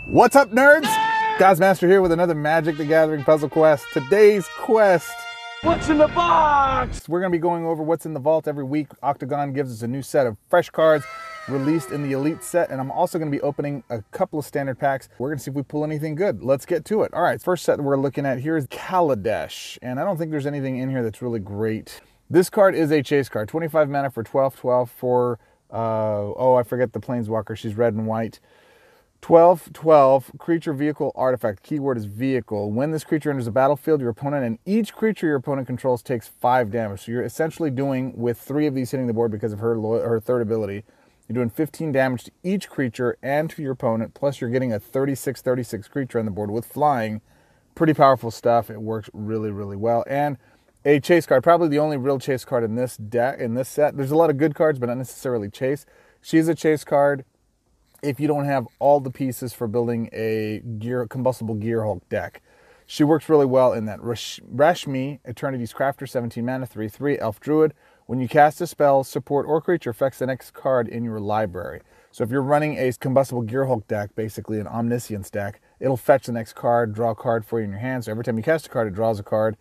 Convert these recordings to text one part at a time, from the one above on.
What's up, nerds? Goz Master here with another Magic the Gathering puzzle quest. Today's quest, what's in the box? We're going to be going over what's in the vault every week. Octagon gives us a new set of fresh cards released in the Elite set, and I'm also going to be opening a couple of standard packs. We're going to see if we pull anything good. Let's get to it. All right, first set that we're looking at here is Kaladesh, and I don't think there's anything in here that's really great. This card is a chase card, 25 mana for 12/12 for, I forget the Planeswalker, she's red and white. 12/12, creature, vehicle, artifact. Keyword is vehicle. When this creature enters the battlefield, your opponent and each creature your opponent controls takes 5 damage. So you're essentially doing, with 3 of these hitting the board because of her third ability, you're doing 15 damage to each creature and to your opponent, plus you're getting a 36/36 creature on the board with flying. Pretty powerful stuff. It works really, really well. And a chase card, probably the only real chase card in this deck, in this set. There's a lot of good cards, but not necessarily chase. She's a chase card if you don't have all the pieces for building a combustible Gear Hulk deck. She works really well in that. Rashmi, Eternity's Crafter, 17 mana, 3/3, Elf Druid. When you cast a spell, support, or creature affects the next card in your library. So if you're running a combustible Gear Hulk deck, basically an Omniscience deck, it'll fetch the next card, draw a card for you in your hand. So every time you cast a card, it draws a card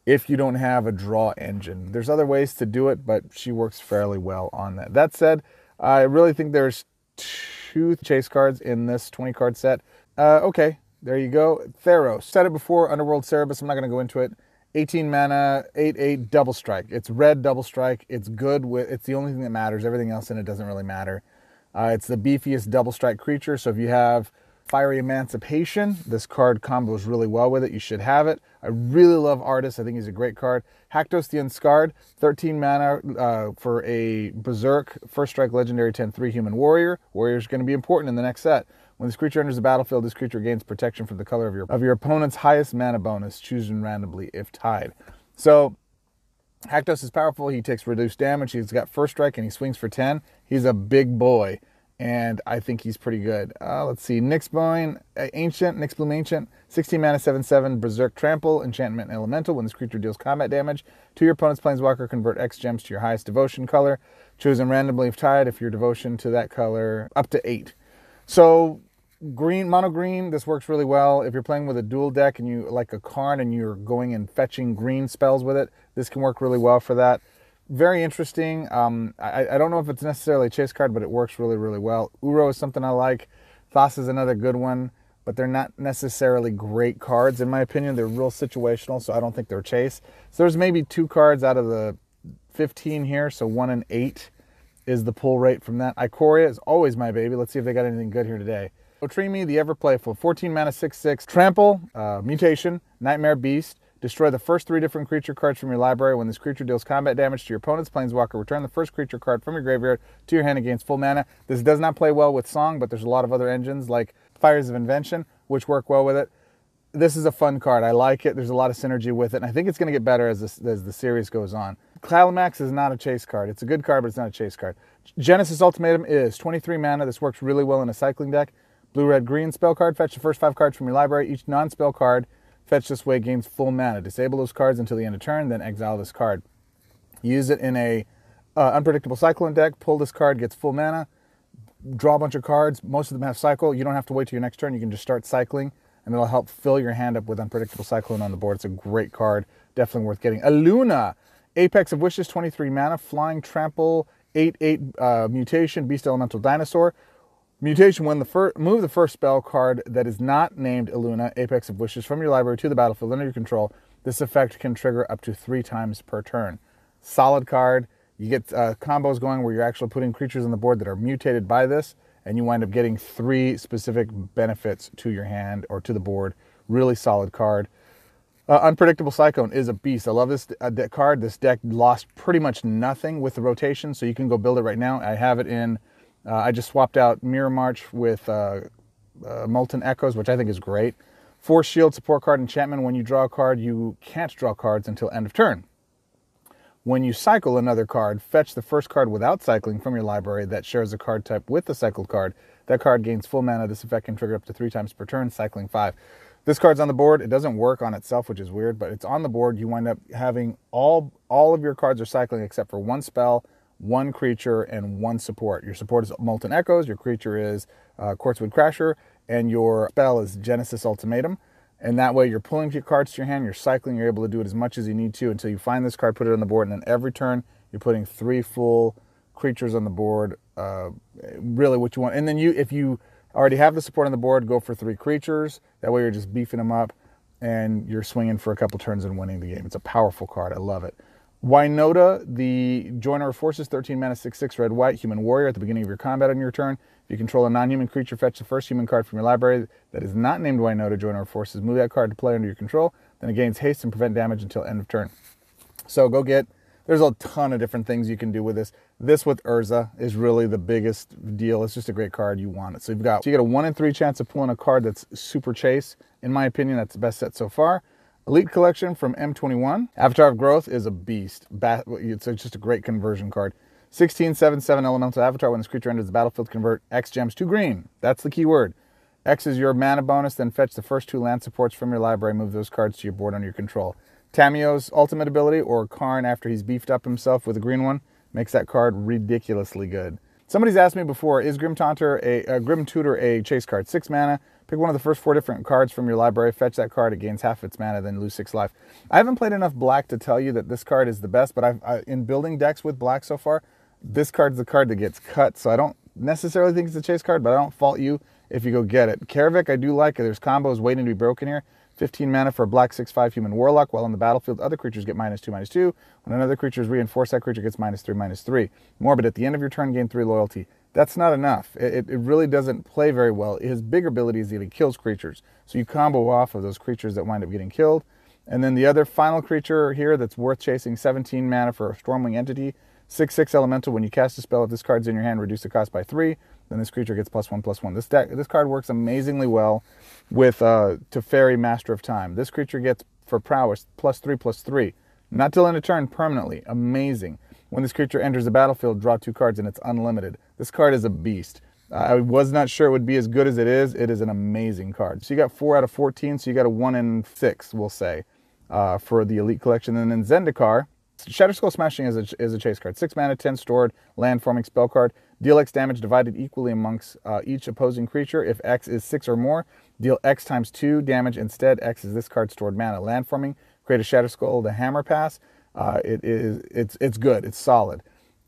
if you don't have a draw engine. There's other ways to do it, but she works fairly well on that. That said, I really think there's 2 chase cards in this 20-card set. Okay, there you go. Theros. Said it before, Underworld Cerebus. I'm not going to go into it. 18 mana, 8/8, double strike. It's red double strike. It's good with. It's the only thing that matters. Everything else in it doesn't really matter. It's the beefiest double strike creature. So if you have Fiery Emancipation, this card combos really well with it. You should have it. I really love Artist. I think he's a great card. Haktos the Unscarred, 13 mana for a Berserk, first strike legendary 10/3 human warrior. Warrior is going to be important in the next set. When this creature enters the battlefield, this creature gains protection from the color of your opponent's highest mana bonus, chosen randomly if tied. So Haktos is powerful. He takes reduced damage. He's got first strike and he swings for 10. He's a big boy, and I think he's pretty good. Let's see. Nyxbloom Ancient, 16 mana, 7/7, Berserk Trample, Enchantment Elemental. When this creature deals combat damage to your opponent's Planeswalker, convert X gems to your highest devotion color, chosen randomly if tied, if your devotion to that color up to 8. So green, mono green, this works really well. If you're playing with a dual deck and you like a Karn and you're going and fetching green spells with it, this can work really well for that. Very interesting. I don't know if it's necessarily a chase card, but it works really, really well. Uro is something I like. Thas is another good one, but they're not necessarily great cards, in my opinion. They're real situational, so I don't think they're chase. So there's maybe 2 cards out of the 15 here, so 1 and 8 is the pull rate from that. Ikoria is always my baby. Let's see if they got anything good here today. Otrimi, the Ever Playful, 14 mana, 6/6, Trample, Mutation, Nightmare Beast. Destroy the first 3 different creature cards from your library. When this creature deals combat damage to your opponent's Planeswalker, return the first creature card from your graveyard to your hand and gains full mana. This does not play well with Song, but there's a lot of other engines like Fires of Invention, which work well with it. This is a fun card. I like it. There's a lot of synergy with it, and I think it's going to get better as the series goes on. Climax is not a chase card. It's a good card, but it's not a chase card. Genesis Ultimatum is 23 mana. This works really well in a cycling deck. Blue, red, green spell card. Fetch the first 5 cards from your library. Each non-spell card fetched this way gains full mana. Disable those cards until the end of turn, then exile this card. Use it in a unpredictable Cyclone deck. Pull this card, gets full mana. Draw a bunch of cards. Most of them have Cycle. You don't have to wait till your next turn. You can just start cycling, and it'll help fill your hand up with Unpredictable Cyclone on the board. It's a great card. Definitely worth getting. Aluna, Apex of Wishes, 23 mana. Flying, Trample, 8/8 Mutation, Beast Elemental Dinosaur. Mutation, when move the first spell card that is not named Aluna, Apex of Wishes, from your library to the battlefield under your control. This effect can trigger up to 3 times per turn. Solid card. You get combos going where you're actually putting creatures on the board that are mutated by this, and you wind up getting 3 specific benefits to your hand or to the board. Really solid card. Unpredictable Cyclone is a beast. I love this card. This deck lost pretty much nothing with the rotation, so you can go build it right now. I have it in... I just swapped out Mirror March with Molten Echoes, which I think is great. 4 shield support card enchantment. When you draw a card, you can't draw cards until end of turn. When you cycle another card, fetch the first card without cycling from your library that shares a card type with the cycled card. That card gains full mana. This effect can trigger up to 3 times per turn, cycling 5. This card's on the board. It doesn't work on itself, which is weird, but it's on the board. You wind up having all of your cards are cycling except for 1 spell, 1 creature and 1 support. Your support is Molten Echoes, your creature is Quartzwood Crasher, and your spell is Genesis Ultimatum. And that way you're pulling your cards to your hand, you're cycling, you're able to do it as much as you need to until you find this card, put it on the board, and then every turn you're putting 3 full creatures on the board, really what you want. And then if you already have the support on the board, go for 3 creatures. That way you're just beefing them up and you're swinging for a couple turns and winning the game. It's a powerful card. I love it. Wynota, the Joiner of Forces, 13 mana, 6/6 red-white, human warrior. At the beginning of your combat on your turn, if you control a non-human creature, fetch the first human card from your library that is not named Wynota, Joiner of Forces. Move that card to play under your control. Then it gains haste and prevent damage until end of turn. So go get, there's a ton of different things you can do with this. This with Urza is really the biggest deal. It's just a great card. You want it. So you get a 1 in 3 chance of pulling a card that's super chase. In my opinion, that's the best set so far. Elite Collection from M21. Avatar of Growth is a beast. It's just a great conversion card. 16/7/7 Elemental Avatar. When this creature enters the battlefield, convert X gems to green. That's the key word. X is your mana bonus, then fetch the first 2 land supports from your library. Move those cards to your board under your control. Tamio's ultimate ability, or Karn after he's beefed up himself with a green one, makes that card ridiculously good. Somebody's asked me before, is Grim Tutor a chase card? 6 mana, pick one of the first 4 different cards from your library, fetch that card, it gains half its mana, then lose 6 life. I haven't played enough black to tell you that this card is the best, but in building decks with black so far, this card's the card that gets cut, so I don't necessarily think it's a chase card, but I don't fault you if you go get it. Karavik, I do like it. There's combos waiting to be broken here. 15 mana for a black 6/5 human warlock. While on the battlefield, other creatures get -2/-2. When another creature is reinforced, that creature gets -3/-3. Morbid, at the end of your turn, gain 3 loyalty. That's not enough. It really doesn't play very well. His big ability is that he kills creatures. So you combo off of those creatures that wind up getting killed. And then the other final creature here that's worth chasing, 17 mana for a Stormwing Entity. 6/6 Elemental. When you cast a spell, if this card's in your hand, reduce the cost by 3. Then this creature gets +1/+1. This card works amazingly well with Teferi, Master of Time. This creature gets, for prowess, +3/+3. Not till end of turn, permanently. Amazing. When this creature enters the battlefield, draw 2 cards, and it's unlimited. This card is a beast. I was not sure it would be as good as it is. It is an amazing card. So you got 4 out of 14, so you got a 1 in 6, we'll say, for the Elite Collection. And then Zendikar, Shatterskull Smashing is a chase card. 6 mana, 10 stored, land forming spell card. Deal X damage divided equally amongst each opposing creature. If X is 6 or more, deal X times 2 damage instead. X is this card's stored mana. Land forming, create a Shatterskull, the Hammer Pass. It's good. It's solid.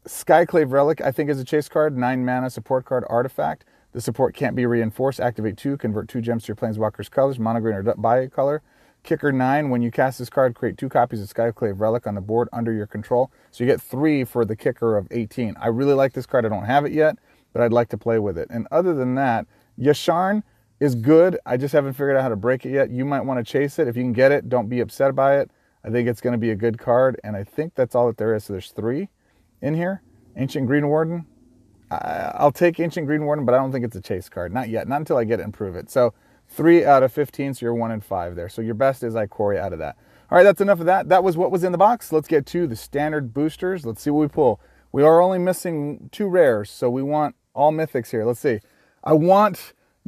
Skyclave Relic, I think, is a chase card. 9 mana, support card, artifact. The support can't be reinforced. Activate 2, convert 2 gems to your Planeswalker's colors, mono green or bi-color. Kicker 9, when you cast this card, create 2 copies of Skyclave Relic on the board under your control. So you get 3 for the kicker of 18. I really like this card. I don't have it yet, but I'd like to play with it. And other than that, Yasharn is good. I just haven't figured out how to break it yet. You might want to chase it. If you can get it, don't be upset by it. I think it's going to be a good card, and I think that's all that there is. So there's 3 in here. Ancient Green Warden. I'll take Ancient Green Warden, but I don't think it's a chase card. Not yet. Not until I get it and prove it. So 3 out of 15, so you're 1 in 5 there. So your best is Ikoria out of that. All right, that's enough of that. That was what was in the box. Let's get to the standard boosters. Let's see what we pull. We are only missing 2 rares, so we want all mythics here. Let's see.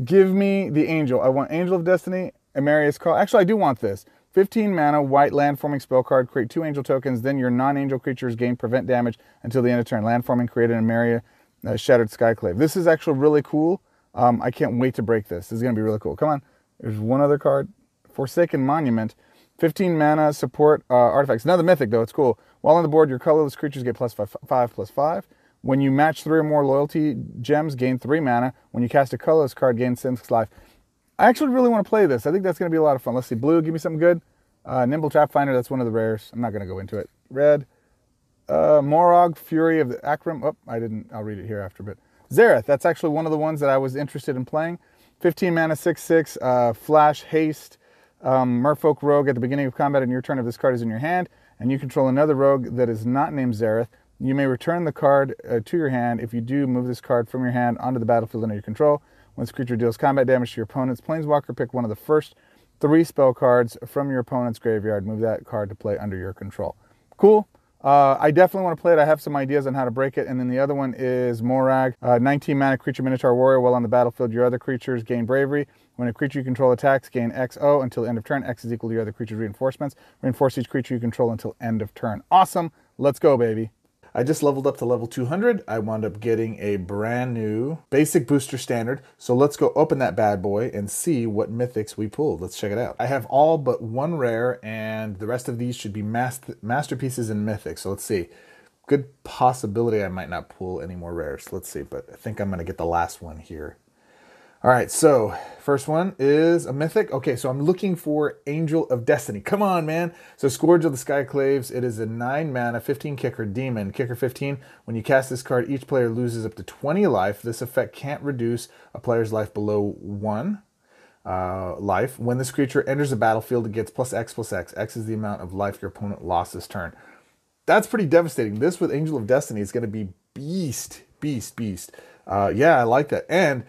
Give me the Angel. I want Angel of Destiny, Emeria's Call. Actually, I do want this. 15 mana, white land forming spell card. Create 2 angel tokens. Then your non-angel creatures gain prevent damage until the end of turn. Land forming, create an Emeria Shattered Skyclave. This is actually really cool. I can't wait to break this. This is going to be really cool. Come on. There's one other card. Forsaken Monument. 15 mana, support artifacts. Another mythic, though. It's cool. While on the board, your colorless creatures get +5/+5. When you match 3 or more loyalty gems, gain 3 mana. When you cast a colorless card, gain 6 life. I actually really want to play this. I think that's going to be a lot of fun. Let's see. Blue, give me something good. Nimble Trap Finder, that's one of the rares. I'm not going to go into it. Red. Morog, Fury of the Akram. Oh, I'll read it here after a bit. Zareth, that's actually one of the ones that I was interested in playing. 15 mana, 6/6, flash, haste, Merfolk Rogue. At the beginning of combat and your turn, if this card is in your hand, and you control another rogue that is not named Zareth, you may return the card to your hand. If you do, move this card from your hand onto the battlefield under your control. When this creature deals combat damage to your opponent's Planeswalker, pick one of the first 3 spell cards from your opponent's graveyard. Move that card to play under your control. Cool. I definitely want to play it. I have some ideas on how to break it. And then the other one is Morag, 19 mana creature Minotaur Warrior. While on the battlefield, your other creatures gain bravery. When a creature you control attacks, gain XO until end of turn. X is equal to your other creature's reinforcements. Reinforce each creature you control until end of turn. Awesome. Let's go, baby. I just leveled up to level 200. I wound up getting a brand new basic booster standard. So let's go open that bad boy and see what mythics we pulled. Let's check it out. I have all but one rare, and the rest of these should be masterpieces and mythics. So let's see. Good possibility I might not pull any more rares. Let's see, but I think I'm going to get the last one here. All right, so first one is a mythic. Okay, so I'm looking for Angel of Destiny. Come on, man. So Scourge of the Skyclaves. It is a 9 mana, 15 kicker demon. Kicker 15. When you cast this card, each player loses up to 20 life. This effect can't reduce a player's life below 1 life. When this creature enters the battlefield, it gets +X/+X. X is the amount of life your opponent lost this turn. That's pretty devastating. This with Angel of Destiny is going to be beast. Yeah, I like that. And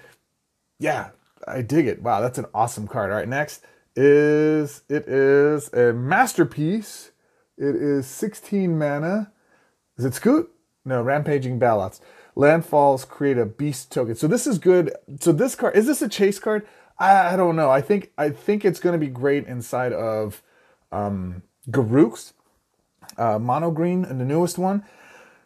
yeah, I dig it. Wow, that's an awesome card. All right, next is a masterpiece. It is 16 mana. Is it Scoot? No, Rampaging Ballots. Landfalls create a beast token. So this is good. So this card, is this a chase card? I don't know. I think it's going to be great inside of Garruk's mono green and the newest one.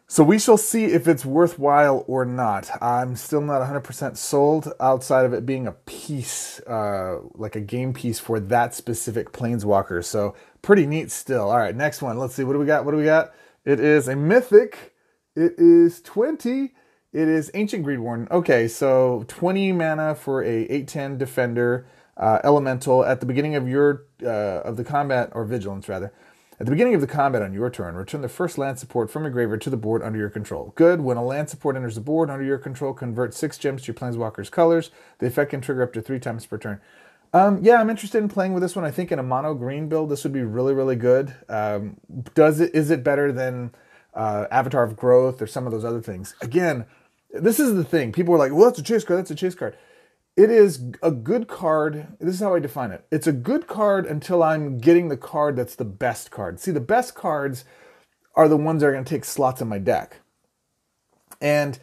So we shall see if it's worthwhile or not. I'm still not 100% sold outside of it being a piece, like a game piece for that specific Planeswalker. So pretty neat still. All right, next one. Let's see. What do we got? It is a mythic. It is 20. It is Ancient Greed Warden. Okay, so 20 mana for a 8/10 defender, elemental. At the beginning of your of the combat, or vigilance rather. At the beginning of the combat on your turn, return the first land support from your graveyard to the board under your control. Good. When a land support enters the board under your control, convert 6 gems to your Planeswalker's colors. The effect can trigger up to 3 times per turn. Yeah, I'm interested in playing with this one. I think in a mono green build, this would be really, really good. Is it better than Avatar of Growth or some of those other things? Again, this is the thing. People are like, well, that's a chase card. That's a chase card. It is a good card. This is how I define it. It's a good card until I'm getting the card that's the best card. See, the best cards are the ones that are going to take slots in my deck. And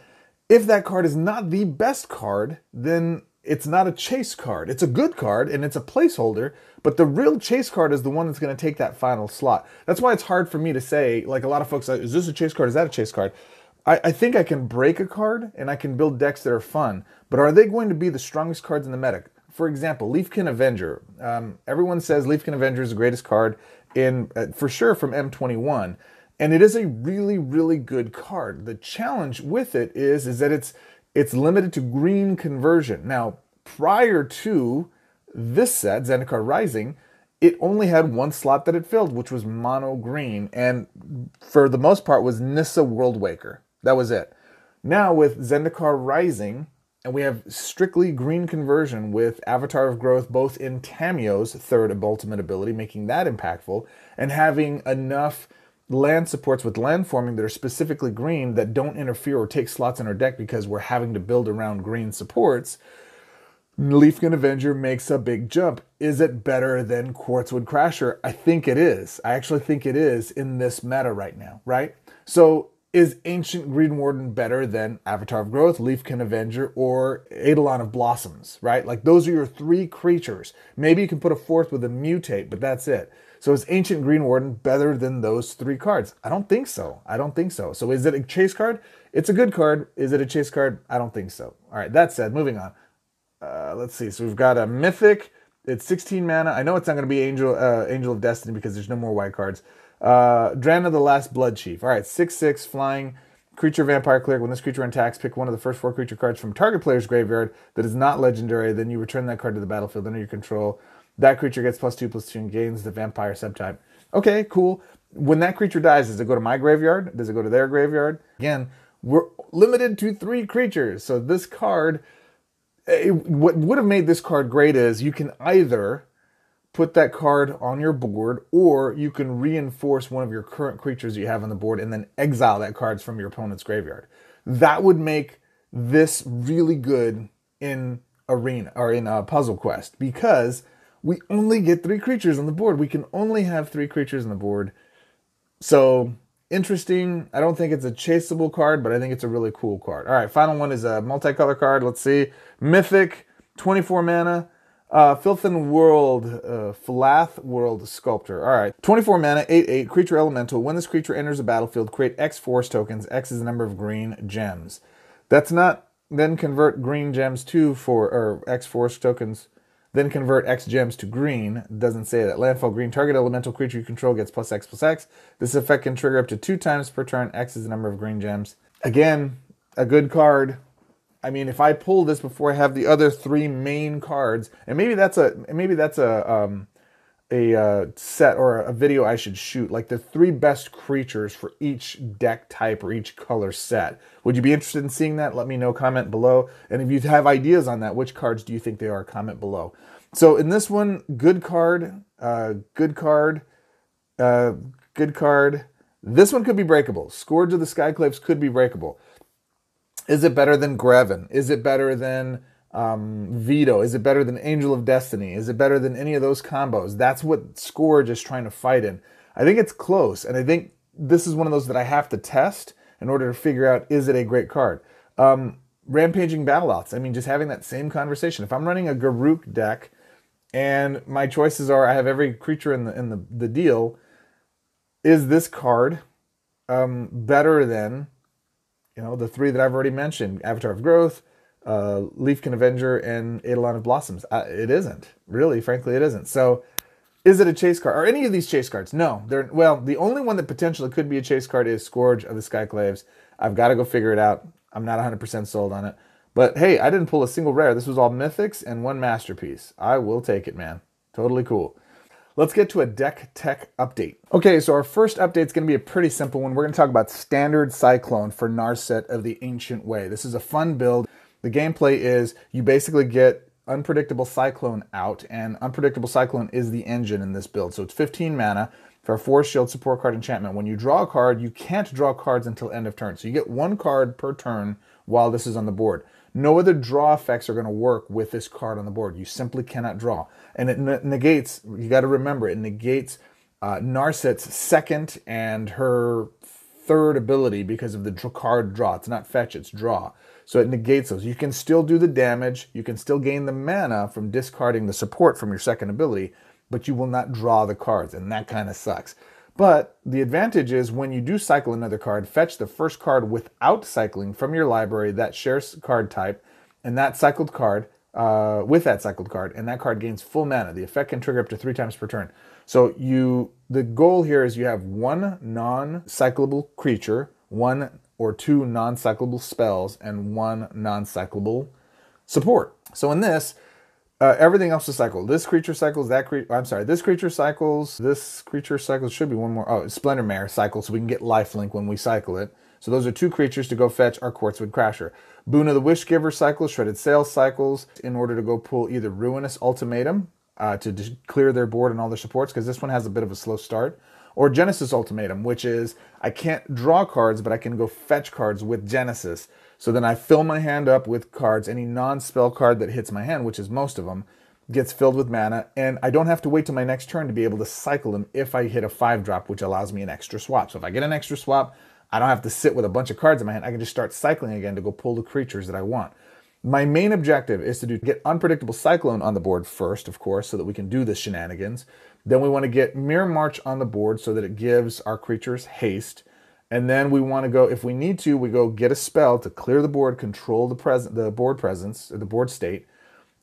if that card is not the best card, then it's not a chase card. It's a good card and it's a placeholder, but the real chase card is the one that's going to take that final slot. That's why it's hard for me to say, like a lot of folks, is this a chase card? Is that a chase card? I think I can break a card and I can build decks that are fun, but are they going to be the strongest cards in the meta? For example, Leafkin Avenger. Everyone says Leafkin Avenger is the greatest card for sure from M21, and it is a really, really good card. The challenge with it is that it's limited to green conversion. Now, prior to this set, Zendikar Rising, it only had one slot that it filled, which was mono green, and for the most part was Nissa Worldwaker. That was it. Now with Zendikar Rising, and we have strictly green conversion with Avatar of Growth, both in Tamiyo's third ultimate ability, making that impactful, and having enough land supports with land forming that are specifically green that don't interfere or take slots in our deck because we're having to build around green supports. Leafkin Avenger makes a big jump. Is it better than Quartzwood Crasher? I think it is. I actually think it is in this meta right now, right? So is Ancient Green Warden better than Avatar of Growth, Leafkin Avenger, or Eidolon of Blossoms, right? Like those are your 3 creatures. Maybe you can put a 4th with a Mutate, but that's it. So is Ancient Green Warden better than those 3 cards? I don't think so. So is it a chase card? It's a good card. Is it a chase card? I don't think so. All right, that said, moving on. Let's see. So we've got a Mythic. It's 16 mana. I know it's not going to be Angel of Destiny because there's no more white cards. Dran of the Last Blood Chief. All right, 6/6 flying creature vampire cleric. When this creature attacks, pick one of the first 4 creature cards from target player's graveyard that is not legendary. Then you return that card to the battlefield under your control. That creature gets +2/+2 and gains the vampire subtype. Okay, cool. When that creature dies, does it go to my graveyard? Does it go to their graveyard? Again, we're limited to 3 creatures. So this card, what would have made this card great is you can either put that card on your board, or you can reinforce one of your current creatures you have on the board and then exile that card from your opponent's graveyard. That would make this really good in Arena or in Puzzle Quest, because we only get 3 creatures on the board. We can only have 3 creatures on the board. So interesting. I don't think it's a chaseable card, but I think it's a really cool card. All right, final one is a multicolor card. Let's see. Mythic, 24 mana. Filthin World, Philath World Sculptor. All right. 24 mana, 8/8, creature elemental. When this creature enters the battlefield, create X force tokens. X is the number of green gems. That's not then convert green gems to or X force tokens. Then convert X gems to green. Doesn't say that. Landfall green. Target elemental creature you control gets +X/+X. This effect can trigger up to 2 times per turn. X is the number of green gems. Again, a good card. I mean, if I pull this before I have the other 3 main cards, and maybe that's a set or a video I should shoot, like the 3 best creatures for each deck type or each color set. Would you be interested in seeing that? Let me know, comment below. And if you have ideas on that, which cards do you think they are? Comment below. So in this one, good card, good card, good card. This one could be breakable. Scourge of the Skyclaves could be breakable. Is it better than Greven? Is it better than Veto? Is it better than Angel of Destiny? Is it better than any of those combos? That's what Scourge is trying to fight in. I think it's close, and I think this is one of those that I have to test in order to figure out, is it a great card? Rampaging Battleouts. I mean, just having that same conversation. If I'm running a Garruk deck, and my choices are, I have every creature in the deal, is this card better than, the 3 that I've already mentioned? Avatar of Growth, Leafkin Avenger, and Eidolon of Blossoms. It isn't. Really, frankly, it isn't. So, is it a chase card? Are any of these chase cards? No. Well, the only one that potentially could be a chase card is Scourge of the Skyclaves. I've got to go figure it out. I'm not 100% sold on it. But hey, I didn't pull a single rare. This was all mythics and 1 masterpiece. I will take it, man. Totally cool. Let's get to a deck tech update. Okay, so our first update is going to be a pretty simple one. We're going to talk about standard Cyclone for Narset of the Ancient Way. This is a fun build. The gameplay is you basically get Unpredictable Cyclone out, and Unpredictable Cyclone is the engine in this build. So it's 15 mana for a 4 shield support card enchantment. When you draw a card, you can't draw cards until end of turn. So you get 1 card per turn while this is on the board. No other draw effects are going to work with this card on the board. You simply cannot draw. And it negates, you got to remember, it negates Narset's 2nd and her 3rd ability because of the card draw. It's not fetch, it's draw. So it negates those. You can still do the damage. You can still gain the mana from discarding the support from your 2nd ability, but you will not draw the cards, and that kind of sucks. But the advantage is when you do cycle another card, fetch the first card without cycling from your library that shares card type, and that cycled card, with that cycled card, and that card gains full mana. The effect can trigger up to 3 times per turn. So the goal here is you have 1 non-cyclable creature, 1 or 2 non-cyclable spells, and 1 non-cyclable support. So in this, everything else is cycled. This creature cycles, that creature, I'm sorry, this creature cycles, should be 1 more. Oh, Splendor Mare cycles, so we can get lifelink when we cycle it. So those are 2 creatures to go fetch our Quartzwood Crasher. Boon of the Wishgiver cycles, Shredded Sail cycles, in order to go pull either Ruinous Ultimatum to clear their board and all their supports, because this one has a bit of a slow start, or Genesis Ultimatum, which is I can't draw cards, but I can go fetch cards with Genesis. So then I fill my hand up with cards. Any non-spell card that hits my hand, which is most of them, gets filled with mana, and I don't have to wait till my next turn to be able to cycle them if I hit a 5-drop, which allows me an extra swap. So if I get an extra swap, I don't have to sit with a bunch of cards in my hand. I can just start cycling again to go pull the creatures that I want. My main objective is to get Unpredictable Cyclone on the board first, of course, so that we can do the shenanigans. Then we want to get Mirror March on the board so that it gives our creatures haste. And then we want to go, if we need to, we go get a spell to clear the board, control the board presence, or the board state.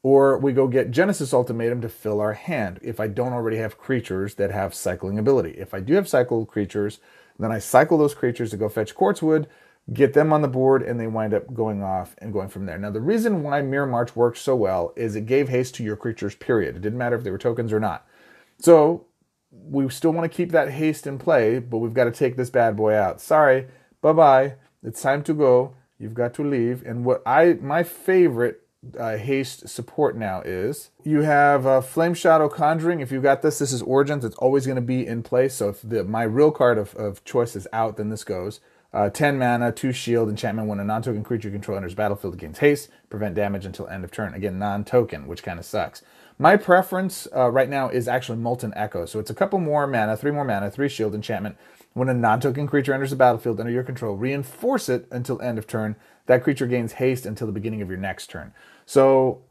Or we go get Genesis Ultimatum to fill our hand if I don't already have creatures that have cycling ability. If I do have cycled creatures, then I cycle those creatures to go fetch Quartzwood, get them on the board, and they wind up going off and going from there. Now, the reason why Mirror March worked so well is it gave haste to your creatures, period. It didn't matter if they were tokens or not. So we still want to keep that haste in play, but we've got to take this bad boy out. Sorry, bye-bye. It's time to go. You've got to leave. And my favorite haste support now is you have Flame Shadow Conjuring. If you've got this is Origins. It's always going to be in place. So if my real card of choice is out, then this goes. 10 mana, 2 shield, enchantment. When a non-token creature you control enters battlefield, it gains haste, prevent damage until end of turn. Again, non-token, which kind of sucks. My preference right now is actually Molten Echo. So it's a couple more mana, 3 more mana, 3 shield, enchantment. When a non-token creature enters the battlefield under your control, reinforce it until end of turn. That creature gains haste until the beginning of your next turn. So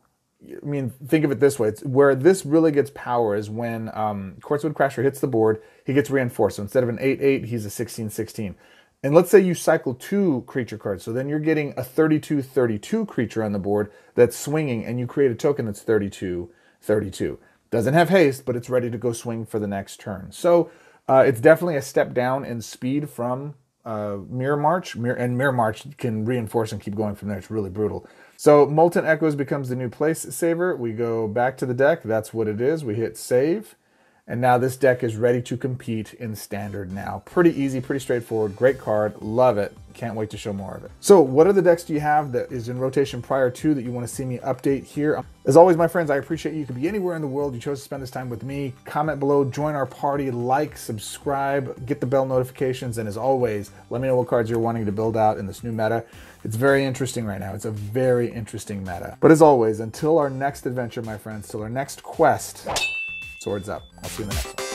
I mean, think of it this way. It's where this really gets power is when Quartzwood Crasher hits the board, he gets reinforced. So instead of an 8/8, he's a 16/16. And let's say you cycle 2 creature cards. So then you're getting a 32/32 creature on the board that's swinging, and you create a token that's 32/32. Doesn't have haste, but it's ready to go swing for the next turn. So it's definitely a step down in speed from Mirror March. Mirror March can reinforce and keep going from there. It's really brutal. So Molten Echoes becomes the new place saver. We go back to the deck. That's what it is. We hit save. And now this deck is ready to compete in Standard now. Pretty easy, pretty straightforward. Great card. Love it. Can't wait to show more of it. So what other decks do you have that is in rotation prior to that you want to see me update here? As always, my friends, I appreciate you. You could be anywhere in the world. You chose to spend this time with me. Comment below, join our party, like, subscribe, get the bell notifications. And as always, let me know what cards you're wanting to build out in this new meta. It's very interesting right now. It's a very interesting meta. But as always, until our next adventure, my friends, till our next quest, swords up. I'll see you in the next one.